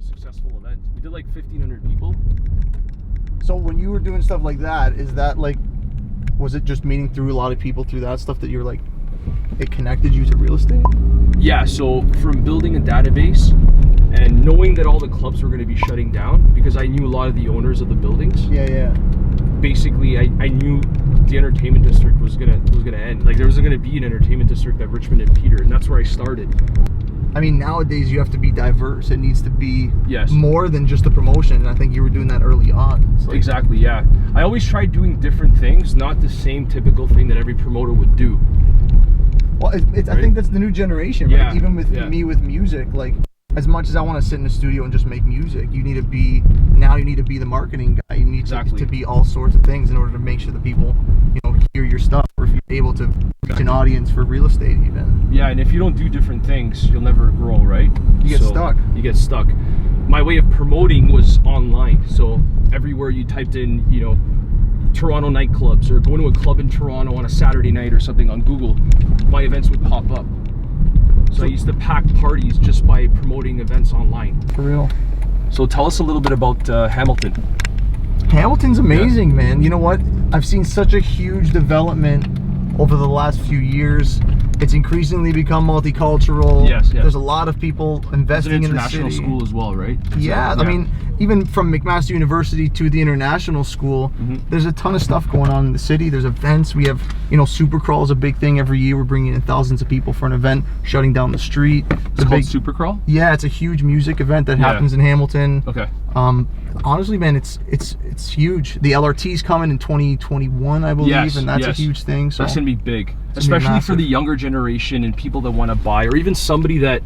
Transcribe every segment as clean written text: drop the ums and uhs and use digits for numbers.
successful event. We did like 1,500 people. So when you were doing stuff like that, is that like, was it just meeting through a lot of people through that stuff that you're like, it connected you to real estate? Yeah, so from building a database and knowing that all the clubs were going to be shutting down, because I knew a lot of the owners of the buildings. Yeah. Basically, I knew the entertainment district was gonna end. Like there was gonna be an entertainment district at Richmond and Peter, and that's where I started. I mean, nowadays you have to be diverse. It needs to be Yes. more than just a promotion. And I think you were doing that early on. Like, exactly, yeah. I always tried doing different things, not the same typical thing that every promoter would do. well, it's Right? I think that's the new generation, right? Yeah, Even with yeah. me with music, like as much as I want to sit in the studio and just make music, you need to be the marketing guy. You need Exactly. to be all sorts of things in order to make sure that people, hear your stuff, or if you're able to reach an audience for real estate even. Yeah, and if you don't do different things, you'll never grow, right? You get stuck. You get stuck. My way of promoting was online. So everywhere you typed in, Toronto nightclubs or going to a club in Toronto on a Saturday night or something on Google, my events would pop up. So I used to pack parties just by promoting events online. For real. So tell us a little bit about Hamilton. Hamilton's amazing, man. You know what? I've seen such a huge development over the last few years. It's increasingly become multicultural. Yes. There's a lot of people It's investing an in the international city. school as well, right? Yeah, I mean, even from McMaster University to the international school, there's a ton of stuff going on in the city. There's events. We have, Supercrawl is a big thing every year. We're bringing in thousands of people for an event, shutting down the street. It's called Supercrawl? Yeah, it's a huge music event that happens in Hamilton. Okay. Honestly, man, it's huge. The LRT's coming in 2021, I believe, Yes, and that's a yes. huge thing. So That's gonna be big, gonna be especially for massive. the younger generation and people that want to buy, or even somebody that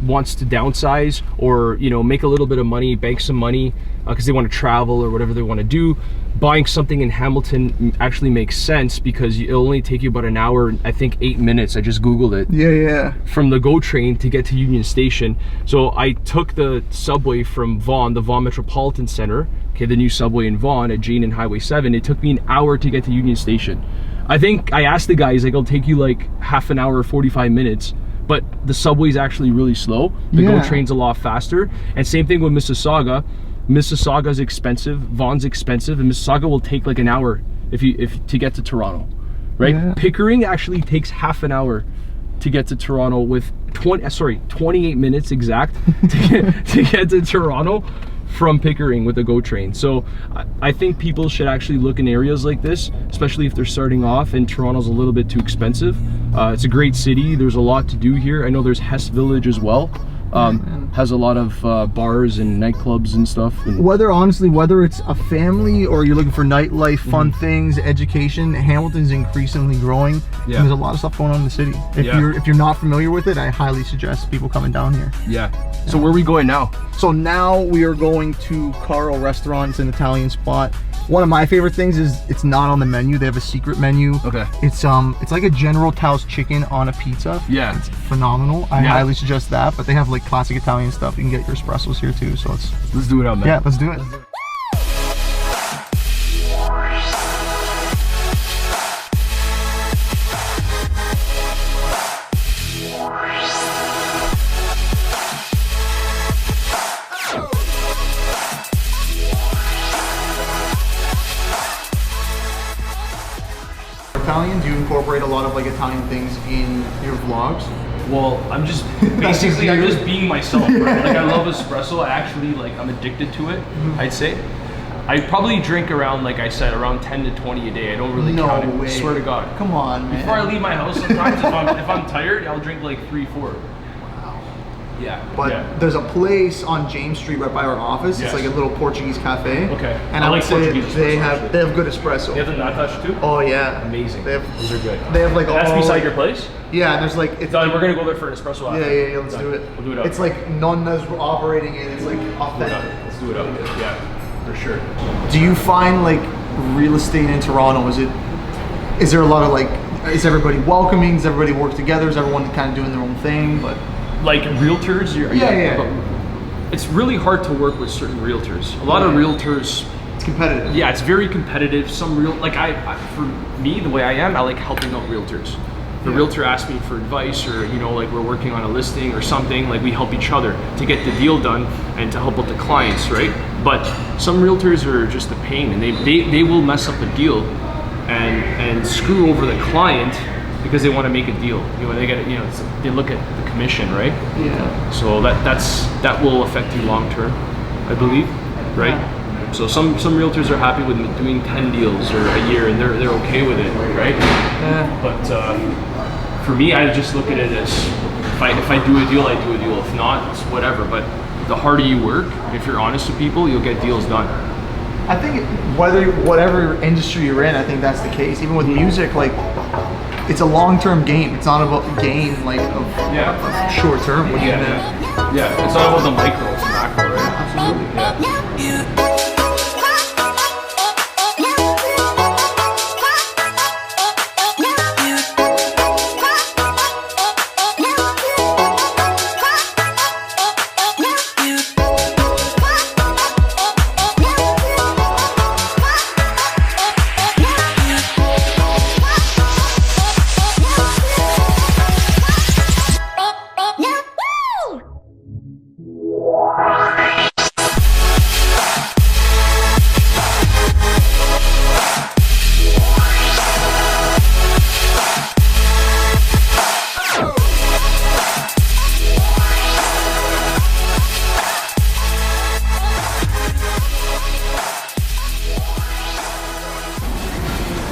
wants to downsize or make a little bit of money, bank some money because they want to travel or whatever they want to do. Buying something in Hamilton actually makes sense because it'll only take you about an hour, I think 8 minutes. I just Googled it. Yeah. From the GO train to get to Union Station. So I took the subway from Vaughan, the Vaughan Metropolitan Center, okay, the new subway in Vaughan at Jane and Highway 7. It took me an hour to get to Union Station. I think I asked the guys, like, it'll take you like half an hour or 45 minutes, but the subway's actually really slow. The GO train's a lot faster. And same thing with Mississauga. Mississauga's expensive, Vaughan's expensive, and Mississauga will take like an hour if to get to Toronto, right? Yeah. Pickering actually takes half an hour to get to Toronto with 28 minutes exact to get to Toronto from Pickering with the GO train. So I think people should actually look in areas like this, especially if they're starting off and Toronto's a little bit too expensive. It's a great city. There's a lot to do here. I know there's Hess Village as well. Has a lot of bars and nightclubs and stuff. And Whether it's a family or you're looking for nightlife, fun things, education, Hamilton's increasingly growing. Yeah. And there's a lot of stuff going on in the city. If you're not familiar with it, I highly suggest people coming down here. yeah. So where are we going now? So now we are going to Caro Restaurant. It's an Italian spot. One of my favorite things is it's not on the menu. They have a secret menu. Okay. It's like a General Tao's chicken on a pizza. Yeah. It's phenomenal. I highly suggest that. But they have like classic Italian stuff. You can get your espressos here too. So Let's do it out, man. yeah, let's do it. Italian? Do you incorporate a lot of like Italian things in your vlogs? Well, I'm just basically I'm just being myself. Right? Like I love espresso. I'm addicted to it. I'd say. I probably drink around, like I said, around 10 to 20 a day. I don't really count it. way. I swear to God. Come on, man. Before I leave my house, sometimes if I'm tired, I'll drink like 3, 4. Wow. Yeah. But there's a place on James Street right by our office. Yes. It's like a little Portuguese cafe. Okay. And I I would like say Portuguese they espresso, have good espresso. You have the nut touch too? Oh yeah. Amazing. They have, Those are good. They have like And that's all, beside your place? Yeah, and there's like it's So we're gonna go there for an espresso after. yeah, let's do it. We'll do it up. It's like nonnas operating it. It's like authentic. Let's do it up. Yeah, for sure. Do you find like real estate in Toronto, is there a lot of like, is everybody welcoming? Does everybody work together? Is everyone kind of doing their own thing? But Like realtors? Yeah. It's really hard to work with certain realtors. A lot of realtors, it's competitive. yeah, it's very competitive. Some for me, the way I am, I like helping out realtors. If a realtor asks me for advice, or you know, like we're working on a listing or something, like we help each other to get the deal done and to help out the clients, right? But some realtors are just a pain, and they will mess up a deal and screw over the client because they want to make a deal. You know, they get, you know, they look at the commission, right? Yeah. So that will affect you long term, I believe, right? Yeah. So some realtors are happy with doing 10 deals or a year, and they're okay with it, right? Yeah. But for me, I just look at it as if I do a deal, I do a deal. If not, it's whatever. But the harder you work, if you're honest with people, you'll get deals done. I think whatever industry you're in, I think that's the case. Even with music, like it's a long-term game. It's not about gain like of short term. Yeah, it's all about the micro, it's macro, right? Absolutely. Yeah.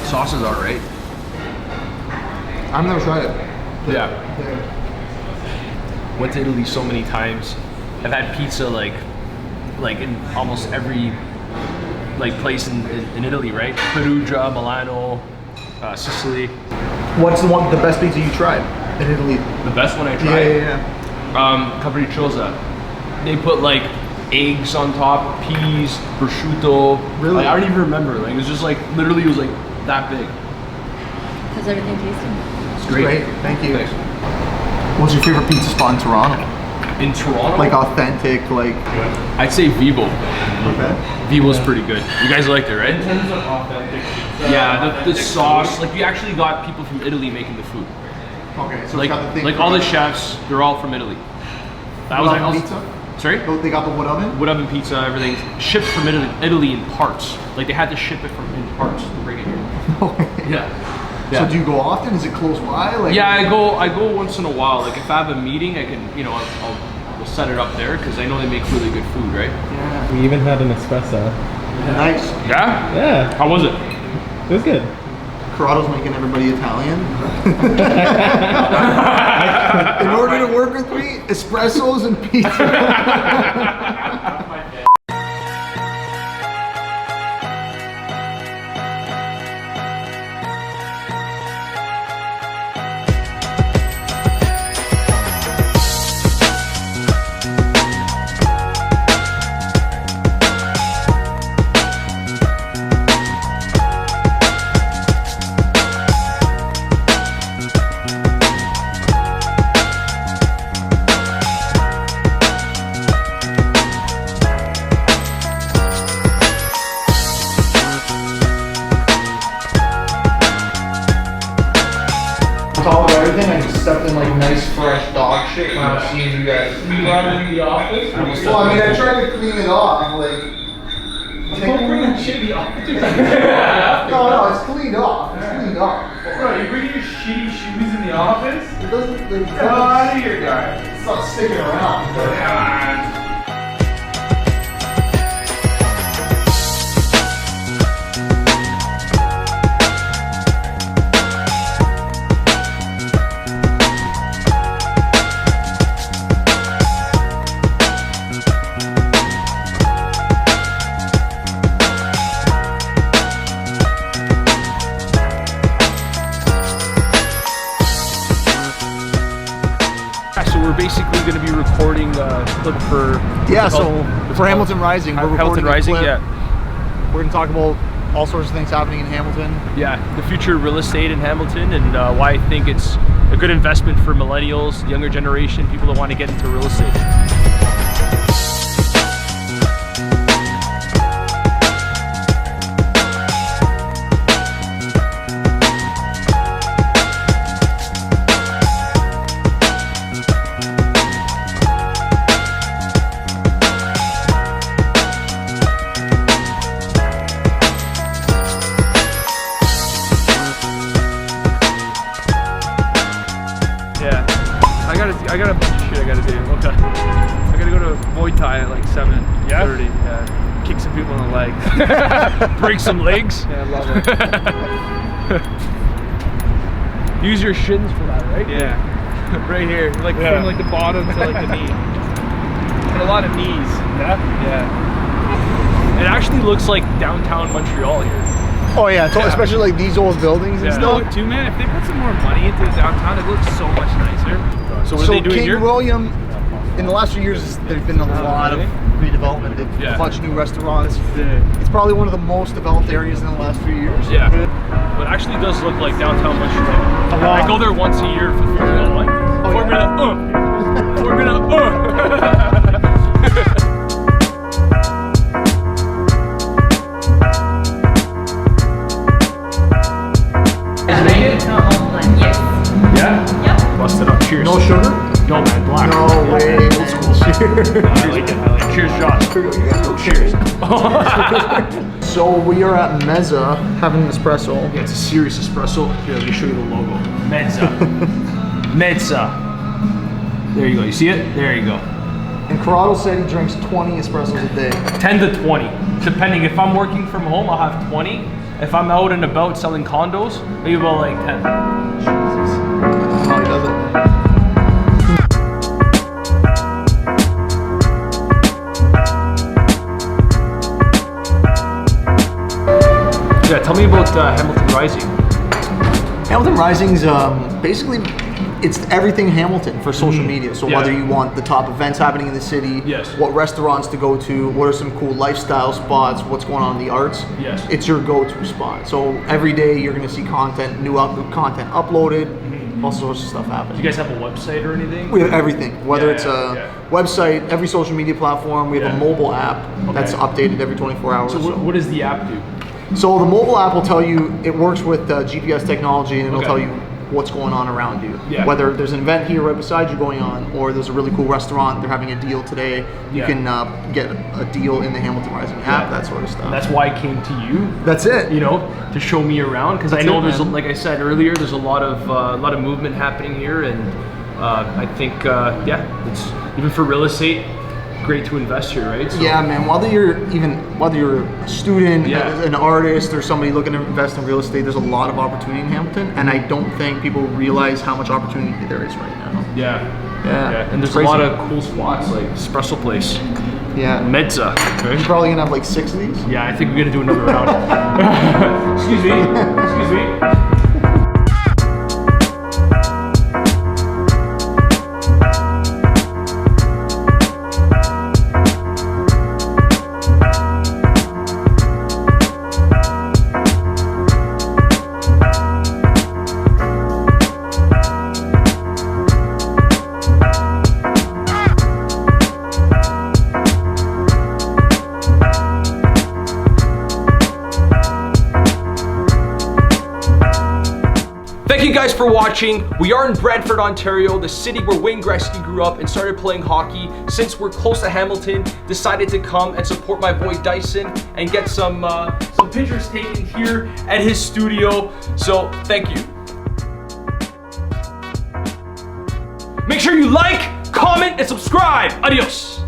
Sauce is alright. I've never tried it. Yeah. Went to Italy so many times. I've had pizza like in almost every like place in Italy, right? Perugia, Milano, Sicily. What's the best pizza you tried in Italy? The best one I tried? Yeah. Capricciosa. They put like eggs on top, peas, prosciutto. Really? Like, I don't even remember. Like it was just like literally it was like that big. How's everything tasting? It's great. Thank you. Thanks. What's your favorite pizza spot in Toronto? In Toronto? Like authentic, like... I'd say Vivo. Okay. Vivo's pretty good. You guys liked it, right? In terms of authentic pizza, yeah, the sauce, like we actually got people from Italy making the food. Okay, so Like, it's got the thing like all the chefs, they're all from Italy. That was like pizza? Sorry? Oh, they got the wood oven? Wood oven pizza, everything shipped from Italy in parts. Like they had to ship it in parts to bring it here. Yeah. So do you go often? Is it close by? Like, yeah, I go once in a while. Like if I have a meeting, I can, you know, I'll set it up there because I know they make really good food, right? Yeah. we even had an espresso. Nice. Yeah? Yeah, How was it? it was good. Corrado's making everybody Italian. In order to work with me, espressos and pizza. Top of everything, I just stepped in like nice fresh dog shit when I was seeing you guys. You brought it in the office? Well, I mean, I tried to clean it off, like. Don't bring that shit in the office. No, it's cleaned off. It's cleaned off. Bro, you bring your shitty shoes in the office? It doesn't. Like, Get out of here, guy. it's not sticking around. But, Come on. So we're basically going to be recording a clip for... yeah, what's it so called? for Hamilton Rising, we're Hamilton recording a Rising, clip. yeah. We're going to talk about all sorts of things happening in Hamilton. Yeah, the future of real estate in Hamilton and why I think it's a good investment for millennials, younger generation, people that want to get into real estate. shit I gotta do. Okay. I gotta go to Muay Thai at like 7:30. Yeah. Kick some people in the legs. Break some legs. Yeah, I love it. Use your shins for that, right? Yeah. Right here. Like from like the bottom to like the knee. And a lot of knees. Yeah? Yeah. It actually looks like downtown Montreal here. Oh yeah, especially like these old buildings and No, stuff. too, man, if they put some more money into the downtown, it looks so much nicer. So what are they doing King here? William, in the last few years, there's been a lot of redevelopment. They've a bunch of new restaurants. It's probably one of the most developed areas in the last few years. Yeah. But it actually does look like downtown Montreal. I go there once a year for Formula 1. Formula. Yes. Yeah? Yep. Busted up. Cheers. No sugar? No, man. Black. No way. Old school. Cheers. I like it. Cheers, Josh. Cheers. So we are at Mezza having an espresso. Yeah, it's a serious espresso. Here, let me show you the logo. Mezza. Mezza. There you go. You see it? There you go. And Corrado said he drinks 20 espressos a day. 10 to 20. Depending. If I'm working from home, I'll have 20. If I'm out and about selling condos, maybe about like 10. Jesus. How he does it. Yeah, tell me about Hamilton Rising. Hamilton Rising's basically it's everything Hamilton for social media. So Yeah. whether you want the top events happening in the city, Yes. what restaurants to go to, what are some cool lifestyle spots, what's going on in the arts, Yes. it's your go-to spot. So every day you're going to see content, content uploaded, all sorts of stuff Do happening. you guys have a website or anything? We have everything, whether Yeah, it's a yeah. website, every social media platform. We have Yeah. a mobile app that's updated every 24 hours. So what does the app do? So the mobile app will tell you, it works with GPS technology, and it'll Okay. tell you what's going on around you. Yeah. Whether there's an event here right beside you going on, or there's a really cool restaurant, they're having a deal today, you Yeah. can get a deal in the Hamilton Rising app, Yeah. that sort of stuff. That's why I came to you. That's it. You know, to show me around, because I That's know it, there's, man. like I said earlier, there's a lot of movement happening here, and I think yeah, it's even for real estate, great to invest here, right? So, Yeah, man. Whether you're a student, Yeah. an artist, or somebody looking to invest in real estate, there's a lot of opportunity in Hamilton, and I don't think people realize how much opportunity there is right now. Yeah. Yeah. And there's Crazy. a lot of cool spots like Espresso Place, Yeah. Mezza. You're probably gonna have like 6 of these. Yeah, I think we're gonna do another round. Excuse me. Excuse me. Thank you guys for watching. We are in Brantford, Ontario, the city where Wayne Gretzky grew up and started playing hockey. Since we're close to Hamilton, decided to come and support my boy Dyson and get some pictures taken here at his studio. So thank you. Make sure you like, comment, and subscribe. Adios.